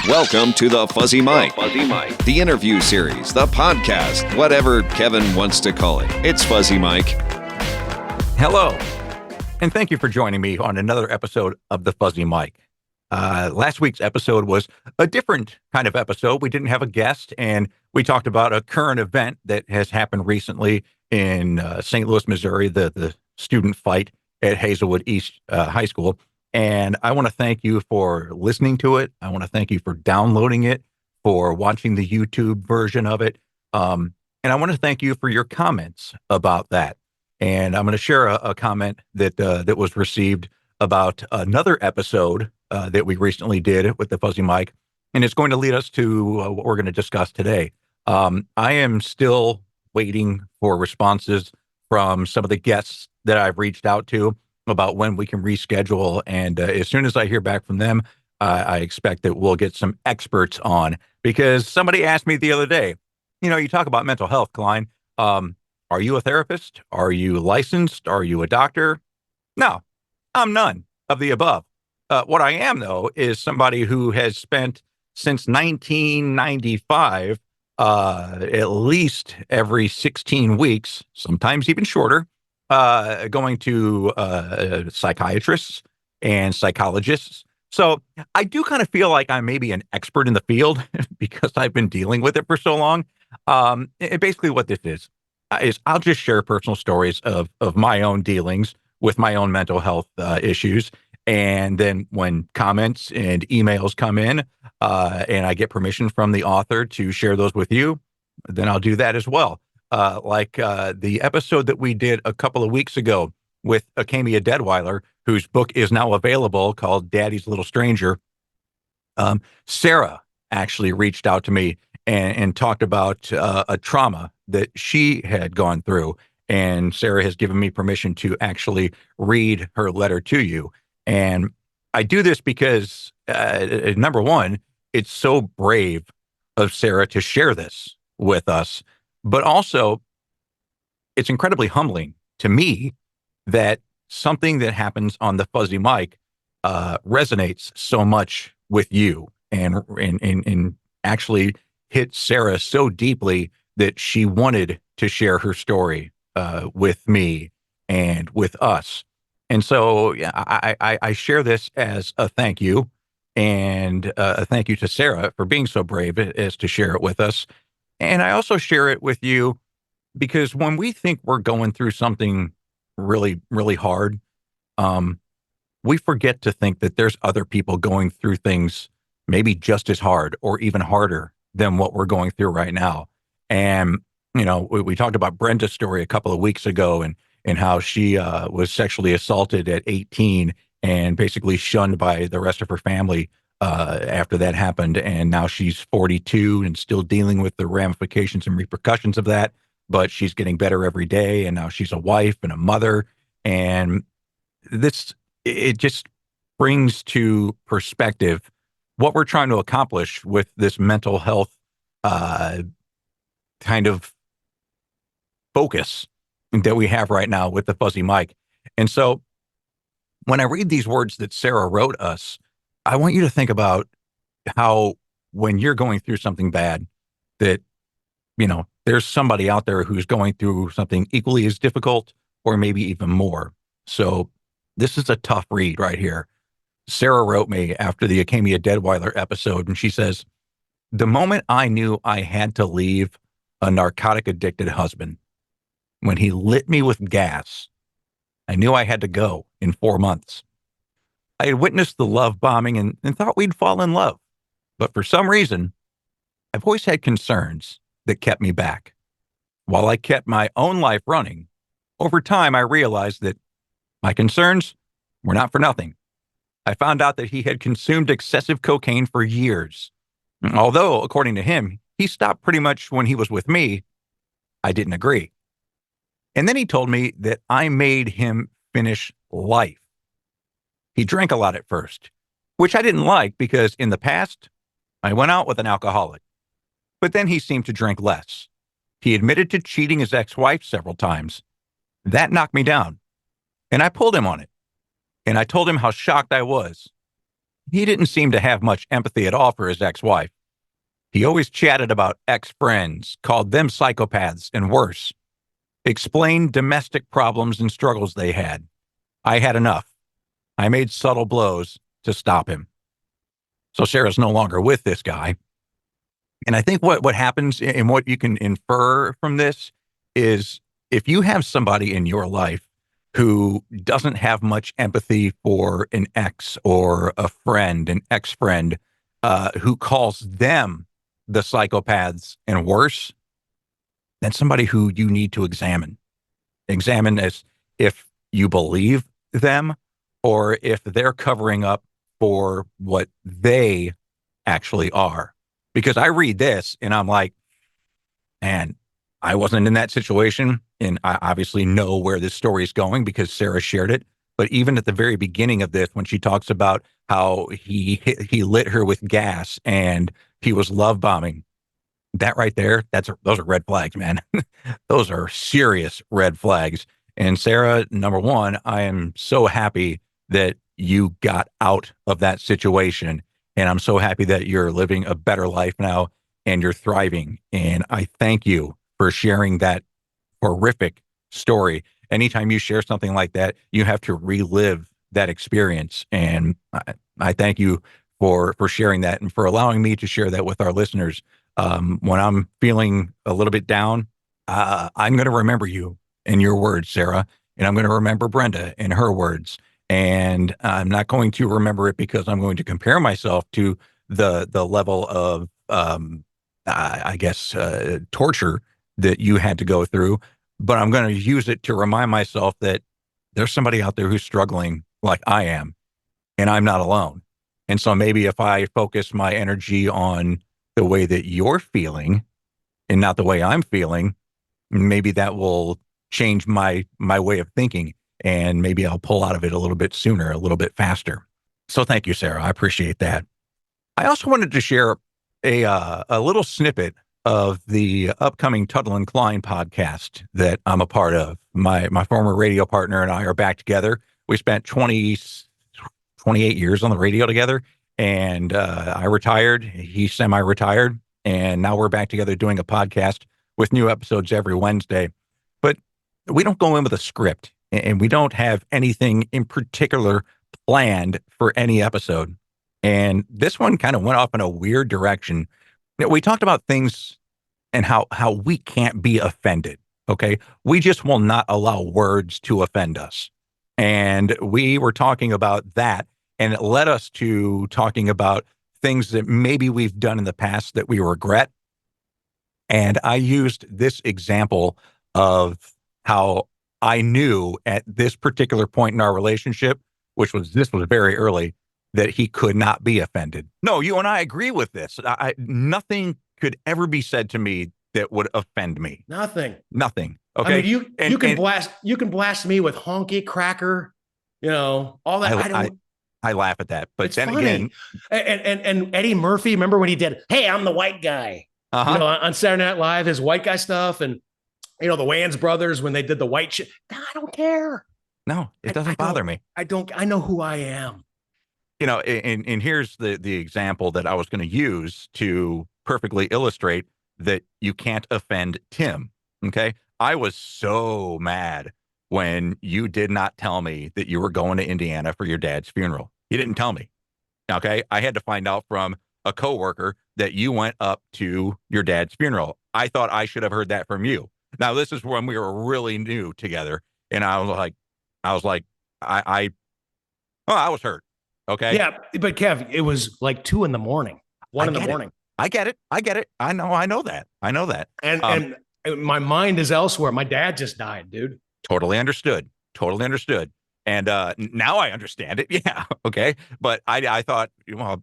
Welcome to the Fuzzy Mike, the interview series, the podcast, whatever Kevin wants to call it. It's Fuzzy Mike. Hello, and thank you for joining me on another episode of the Fuzzy Mike. Last week's episode was a different kind of episode. We didn't have a guest, and we talked about a current event that has happened recently in St. Louis, Missouri, the student fight at Hazelwood East High School. And I want to thank you for listening to it. I want to thank you for downloading it, for watching the YouTube version of it. And I want to thank you for your comments about that. And I'm going to share a comment that was received about another episode that we recently did with the Fuzzy Mike. And it's going to lead us to what we're going to discuss today. I am still waiting for responses from some of the guests that I've reached out to about when we can reschedule. And as soon as I hear back from them, I expect that we'll get some experts on, because somebody asked me the other day, you talk about mental health, Klein. Are you a therapist? Are you licensed? Are you a doctor? No, I'm none of the above. What I am, though, is somebody who has spent since 1995, at least every 16 weeks, sometimes even shorter, going to psychiatrists and psychologists. So I do kind of feel like I'm maybe an expert in the field because I've been dealing with it for so long. Basically what this is I'll just share personal stories of my own dealings with my own mental health issues. And then when comments and emails come in and I get permission from the author to share those with you, then I'll do that as well. Like the episode that we did a couple of weeks ago with Akamia Deadweiler, whose book is now available, called Daddy's Little Stranger. Sarah actually reached out to me and talked about a trauma that she had gone through. And Sarah has given me permission to actually read her letter to you. And I do this because, number one, it's so brave of Sarah to share this with us. But also, it's incredibly humbling to me that something that happens on the Fuzzy Mike resonates so much with you and actually hit Sarah so deeply that she wanted to share her story with me and with us. And so I share this as a thank you, and a thank you to Sarah for being so brave as to share it with us. And I also share it with you because when we think we're going through something really, really hard, we forget to think that there's other people going through things maybe just as hard or even harder than what we're going through right now. And, we talked about Brenda's story a couple of weeks ago and how she was sexually assaulted at 18 and basically shunned by the rest of her family after that happened. And now she's 42 and still dealing with the ramifications and repercussions of that, but she's getting better every day. And now she's a wife and a mother. And it just brings to perspective what we're trying to accomplish with this mental health kind of focus that we have right now with the Fuzzy Mike. And so when I read these words that Sarah wrote us, I want you to think about how when you're going through something bad, that, there's somebody out there who's going through something equally as difficult or maybe even more. So this is a tough read right here. Sarah wrote me after the Akamia Deadweiler episode, and she says, "The moment I knew I had to leave a narcotic addicted husband, when he lit me with gas, I knew I had to go in 4 months. I had witnessed the love bombing and thought we'd fall in love. But for some reason, I've always had concerns that kept me back. While I kept my own life running, over time I realized that my concerns were not for nothing. I found out that he had consumed excessive cocaine for years. Although, according to him, he stopped pretty much when he was with me, I didn't agree. And then he told me that I made him finish life. He drank a lot at first, which I didn't like because in the past, I went out with an alcoholic. But then he seemed to drink less. He admitted to cheating his ex-wife several times. That knocked me down, and I pulled him on it. And I told him how shocked I was. He didn't seem to have much empathy at all for his ex-wife. He always chatted about ex-friends, called them psychopaths and worse, explained domestic problems and struggles they had. I had enough. I made subtle blows to stop him. So Sarah's no longer with this guy. And I think what happens and what you can infer from this is if you have somebody in your life who doesn't have much empathy for an ex or a friend, an ex-friend, who calls them the psychopaths and worse, then somebody who you need to examine as if you believe them or if they're covering up for what they actually are. Because I read this and I'm like, man, I wasn't in that situation. And I obviously know where this story is going because Sarah shared it. But even at the very beginning of this, when she talks about how he lit her with gas and he was love bombing, that right there, those are red flags, man. Those are serious red flags. And Sarah, number one, I am so happy that you got out of that situation. And I'm so happy that you're living a better life now and you're thriving. And I thank you for sharing that horrific story. Anytime you share something like that, you have to relive that experience. And I thank you for sharing that and for allowing me to share that with our listeners. When I'm feeling a little bit down, I'm going to remember you and your words, Sarah, and I'm going to remember Brenda and her words. And I'm not going to remember it because I'm going to compare myself to the level of, I guess, torture that you had to go through. But I'm going to use it to remind myself that there's somebody out there who's struggling like I am, and I'm not alone. And so maybe if I focus my energy on the way that you're feeling and not the way I'm feeling, maybe that will change my way of thinking and maybe I'll pull out of it a little bit sooner, a little bit faster. So thank you, Sarah. I appreciate that. I also wanted to share a little snippet of the upcoming Tuttle and Klein podcast that I'm a part of. My former radio partner and I are back together. We spent 28 years on the radio together, and I retired. He semi-retired, and now we're back together doing a podcast with new episodes every Wednesday. But we don't go in with a script, and we don't have anything in particular planned for any episode. And this one kind of went off in a weird direction. We talked about things and how we can't be offended. Okay. We just will not allow words to offend us. And we were talking about that. And it led us to talking about things that maybe we've done in the past that we regret. And I used this example of how I knew at this particular point in our relationship, this was very early, that he could not be offended. No, you and I agree with this. Nothing could ever be said to me that would offend me. Nothing. Okay. I mean, you can blast me with honky cracker, all that. I laugh at that, but then funny. Again, and Eddie Murphy, remember when he did, "Hey, I'm the white guy," on Saturday Night Live, his white guy stuff, and the Wayans brothers when they did the white shit. I don't care. No, it doesn't bother me. I know who I am. And here's the example that I was going to use to perfectly illustrate that you can't offend Tim. Okay. I was so mad when you did not tell me that you were going to Indiana for your dad's funeral. You didn't tell me. Okay. I had to find out from a coworker that you went up to your dad's funeral. I thought I should have heard that from you. Now, this is when we were really new together. And I was like, I was hurt. Okay. Yeah. But Kev, it was like 2 a.m, 1 a.m. I get it. I know that. And my mind is elsewhere. My dad just died, dude. Totally understood. And now I understand it. Yeah. Okay. But I thought, well,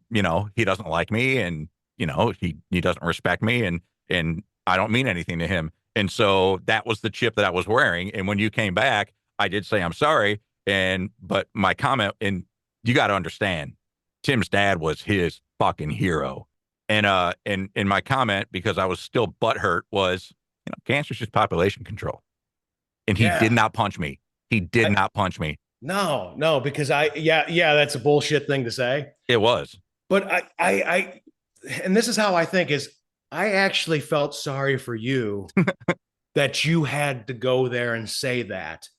he doesn't like me and, he doesn't respect me and I don't mean anything to him. And so that was the chip that I was wearing. And when you came back, I did say, I'm sorry. But my comment, and you got to understand, Tim's dad was his fucking hero. And my comment, because I was still butthurt, was, cancer's just population control. And he did not punch me. He did not punch me. No, because that's a bullshit thing to say. It was. But and this is how I think is I actually felt sorry for you that you had to go there and say that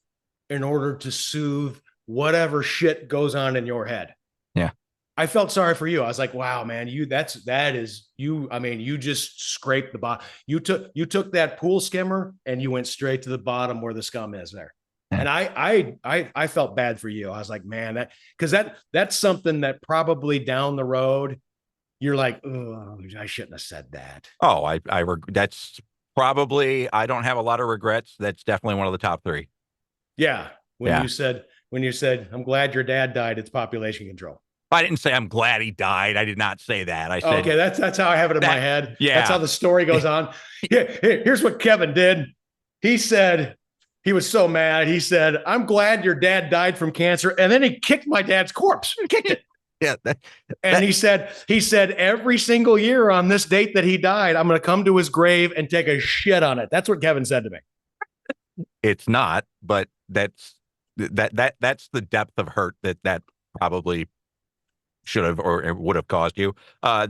in order to soothe whatever shit goes on in your head. Yeah. I felt sorry for you. I was like, wow, man, that is you. I mean, you just scraped the bottom. You took that pool skimmer and you went straight to the bottom where the scum is there. Yeah. And I felt bad for you. I was like, man, that's something that probably down the road you're like, oh, I shouldn't have said that. Oh, that's probably, I don't have a lot of regrets. That's definitely one of the top three. Yeah. When Yeah. you said, I'm glad your dad died, it's population control. I didn't say I'm glad he died. I did not say that. I said, okay, that's how I have it in my head. Yeah. That's how the story goes on. Here's what Kevin did. He said he was so mad. He said, I'm glad your dad died from cancer. And then he kicked my dad's corpse. He kicked it. Yeah. And he said every single year on this date that he died, I'm going to come to his grave and take a shit on it. That's what Kevin said to me. It's not, but that's the depth of hurt that probably should have or would have caused you. I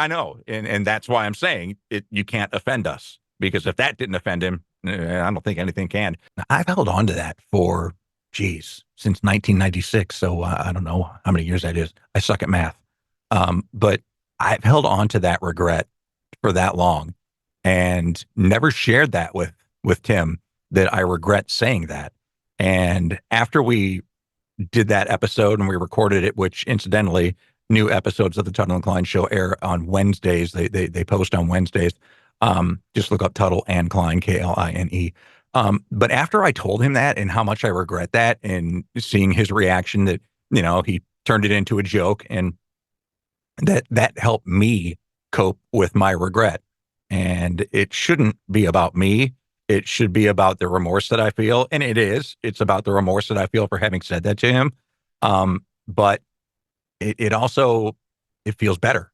know. And that's why I'm saying it, you can't offend us, because if that didn't offend him, I don't think anything can. I've held on to that for, since 1996. So I don't know how many years that is. I suck at math. But I've held on to that regret for that long and never shared that with Tim, that I regret saying that. And after we did that episode and we recorded it, which incidentally, new episodes of the Tuttle and Klein show air on Wednesdays. They post on Wednesdays. Just look up Tuttle and Klein, Kline. But after I told him that and how much I regret that, and seeing his reaction that, he turned it into a joke, and that helped me cope with my regret. And it shouldn't be about me. It should be about the remorse that I feel. And it's about the remorse that I feel for having said that to him. But it also, it feels better,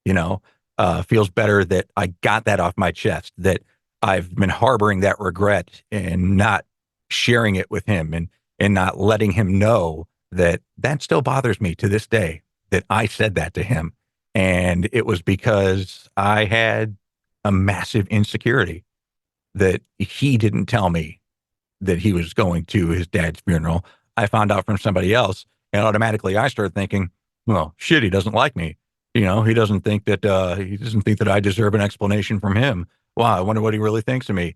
feels better that I got that off my chest, that I've been harboring that regret and not sharing it with him, and not letting him know that still bothers me to this day, that I said that to him. And it was because I had a massive insecurity that he didn't tell me that he was going to his dad's funeral. I found out from somebody else, and automatically I started thinking, well, shit, he doesn't like me. He doesn't think that I deserve an explanation from him. Wow, I wonder what he really thinks of me.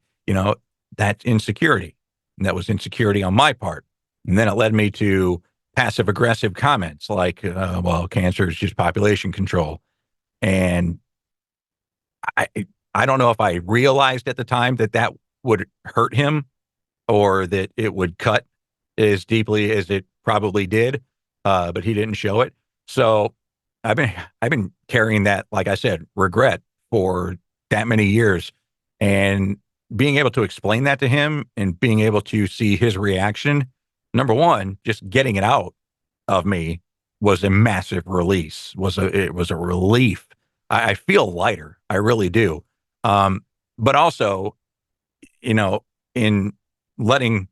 That's insecurity. And that was insecurity on my part. And then it led me to passive aggressive comments like, well, cancer is just population control. And I don't know if I realized at the time that would hurt him, or that it would cut as deeply as it probably did. But he didn't show it. So I've been carrying that, like I said, regret for that many years, and being able to explain that to him and being able to see his reaction. Number one, just getting it out of me was a massive release. It was a relief. I feel lighter. I really do. But also, in letting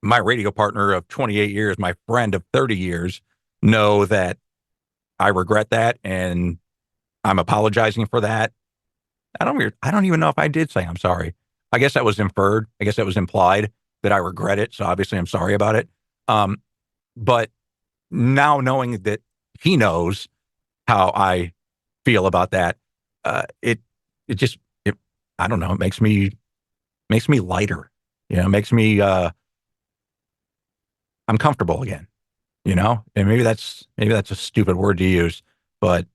my radio partner of 28 years, my friend of 30 years, know that I regret that and I'm apologizing for that. I don't even know if I did say I'm sorry. I guess that was inferred. I guess that was implied that I regret it. So obviously I'm sorry about it. But now knowing that he knows how I feel about that, it I don't know, it makes me lighter. Makes me I'm comfortable again. And maybe that's a stupid word to use, but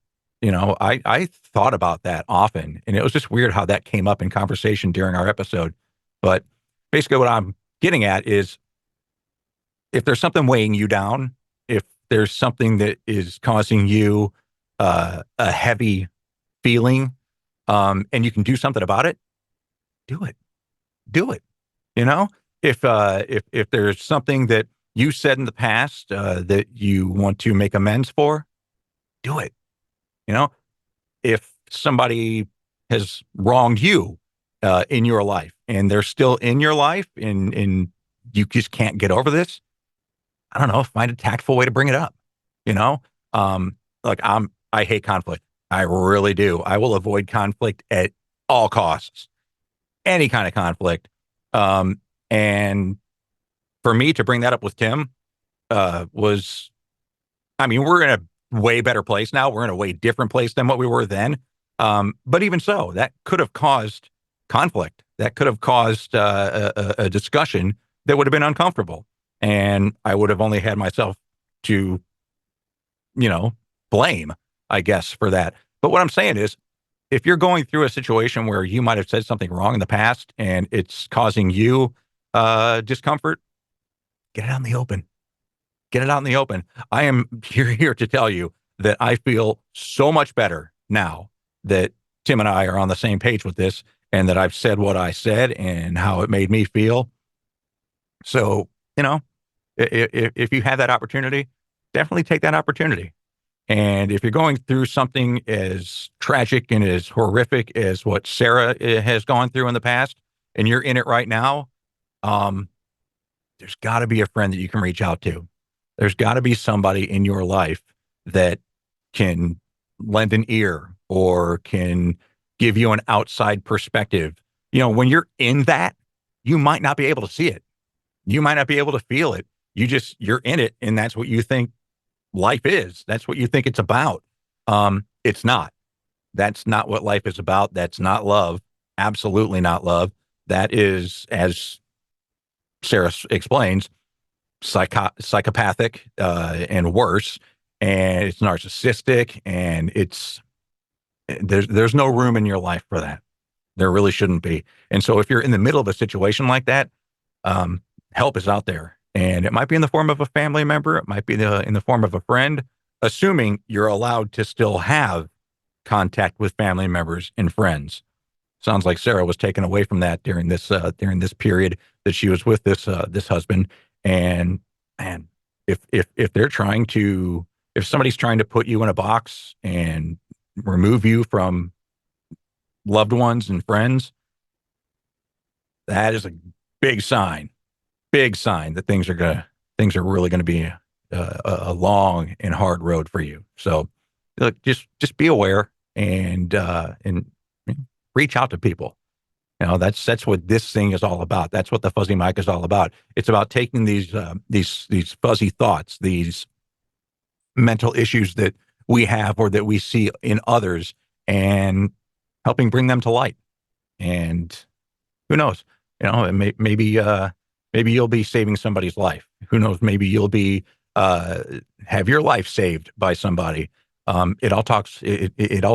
I thought about that often, and it was just weird how that came up in conversation during our episode. But basically what I'm getting at is, if there's something weighing you down, if there's something that is causing you a heavy feeling, and you can do something about it, do it. If there's something that you said in the past that you want to make amends for, do it. If somebody has wronged you in your life and they're still in your life, and you just can't get over this, I don't know, find a tactful way to bring it up. You know, like I hate conflict. I really do. I will avoid conflict at all costs, any kind of conflict. And for me to bring that up with Tim, was, I mean, we're in a way better place now. We're in a way different place than what we were then. But even so, that could have caused conflict. That could have caused a discussion that would have been uncomfortable. And I would have only had myself to, blame, I guess, for that. But what I'm saying is, if you're going through a situation where you might have said something wrong in the past and it's causing you discomfort, get it out in the open. Get it out in the open. I am here to tell you that I feel so much better now that Tim and I are on the same page with this, and that I've said what I said and how it made me feel. So, if you have that opportunity, definitely take that opportunity. And if you're going through something as tragic and as horrific as what Sarah has gone through in the past, and you're in it right now, there's got to be a friend that you can reach out to. There's got to be somebody in your life that can lend an ear or can give you an outside perspective. When you're in that, you might not be able to see it. You might not be able to feel it. You're in it, and that's what you think life is. That's what you think it's about. It's not. That's not what life is about. That's not love. Absolutely not love. That is, as Sarah explains, psychopathic and worse, and it's narcissistic, and there's no room in your life for that. There really shouldn't be. And so if you're in the middle of a situation like that, help is out there, and it might be in the form of a family member. It might be in the form of a friend, assuming you're allowed to still have contact with family members and friends. Sounds like Sarah was taken away from that during this period that she was with this husband. And man, if somebody's trying to put you in a box and remove you from loved ones and friends, that is a big sign that things are really going to be a long and hard road for you. So look, just be aware and reach out to people. That's what this thing is all about. That's what the Fuzzy Mic is all about. It's about taking these fuzzy thoughts, these mental issues that we have or that we see in others, and helping bring them to light. And who knows? Maybe you'll be saving somebody's life. Who knows? Maybe you'll be have your life saved by somebody. It all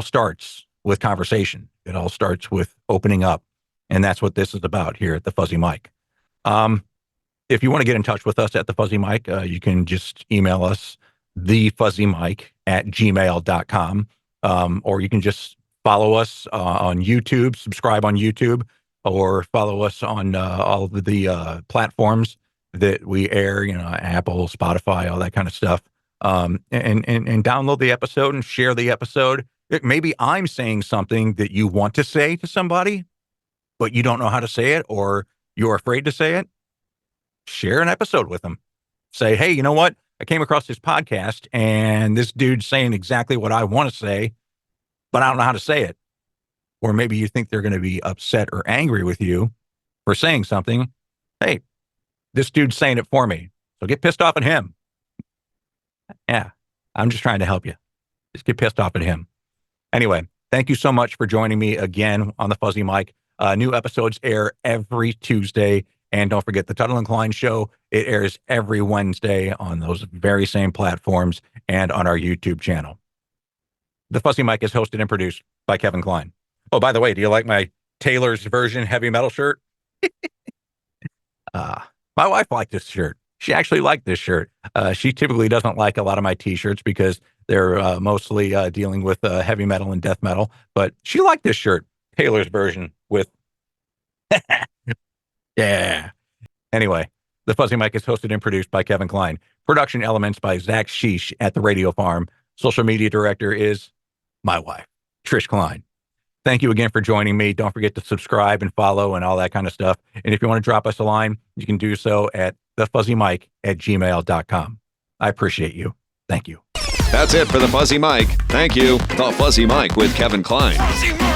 starts with conversation. It all starts with opening up. And that's what this is about here at the Fuzzy Mic. If you want to get in touch with us at the Fuzzy Mic, you can just email us, thefuzzymic@gmail.com. Or you can just follow us on YouTube, subscribe on YouTube, or follow us on all of the platforms that we air, Apple, Spotify, all that kind of stuff. And download the episode and share the episode. Maybe I'm saying something that you want to say to somebody, but you don't know how to say it, or you're afraid to say it. Share an episode with them. Say, hey, you know what? I came across this podcast and this dude's saying exactly what I want to say, but I don't know how to say it. Or maybe you think they're going to be upset or angry with you for saying something. Hey, this dude's saying it for me. So get pissed off at him. Yeah, I'm just trying to help you. Just get pissed off at him. Anyway, thank you so much for joining me again on the Fuzzy Mic. New episodes air every Tuesday. And don't forget the Tuttle and Klein Show. It airs every Wednesday on those very same platforms and on our YouTube channel. The Fuzzy Mic is hosted and produced by Kevin Klein. Oh, by the way, do you like my Taylor's version heavy metal shirt? My wife liked this shirt. She actually liked this shirt. She typically doesn't like a lot of my t-shirts because they're mostly dealing with heavy metal and death metal. But she liked this shirt, Taylor's version with... Yeah. Anyway, the Fuzzy Mic is hosted and produced by Kevin Klein. Production elements by Zach Sheesh at the Radio Farm. Social media director is my wife, Trish Klein. Thank you again for joining me. Don't forget to subscribe and follow and all that kind of stuff. And if you want to drop us a line, you can do so at thefuzzymike@gmail.com. I appreciate you. Thank you. That's it for the Fuzzy Mike. Thank you. The Fuzzy Mike with Kevin Klein. Fuzzy Mike.